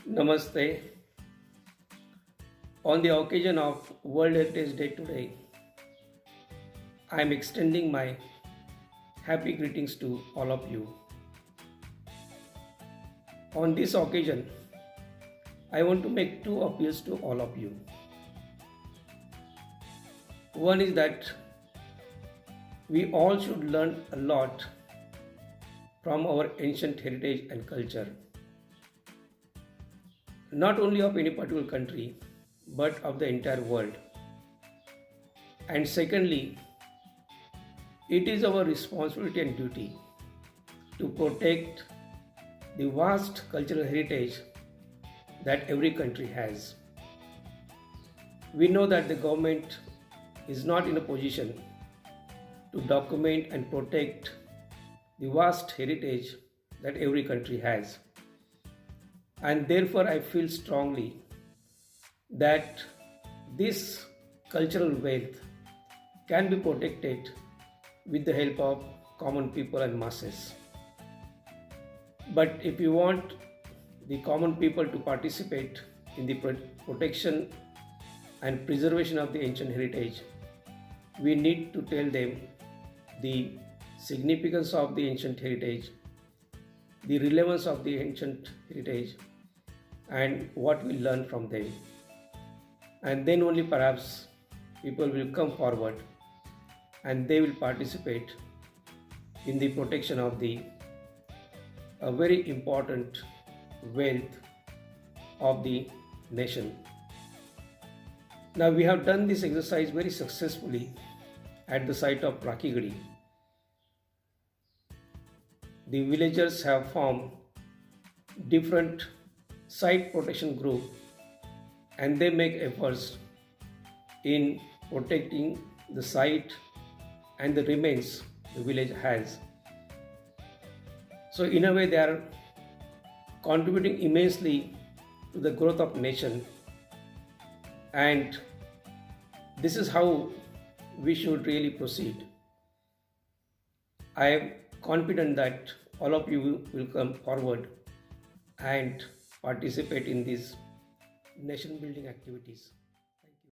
Namaste. On the occasion of World Heritage Day today, I am extending my happy greetings to all of you. On this occasion, I want to make two appeals to all of you. One is that we all should learn a lot from our ancient heritage and culture, not only of any particular country, but of the entire world. And secondly, it is our responsibility and duty to protect the vast cultural heritage that every country has. We know that the government is not in a position to document and protect the vast heritage that every country has. And therefore, I feel strongly that this cultural wealth can be protected with the help of common people and masses. But if you want the common people to participate in the protection and preservation of the ancient heritage, we need to tell them the significance of the ancient heritage, the relevance of the ancient heritage, and what we learn from them. And then only perhaps people will come forward and they will participate in the protection of the a very important wealth of the nation. Now we have done this exercise very successfully at the site of Rakigadi. The villagers have formed different site protection group and they make efforts in protecting the site and the remains the village has. So in a way they are contributing immensely to the growth of nation, and this is how we should really proceed. I am confident that all of you will come forward and participate in these nation building activities.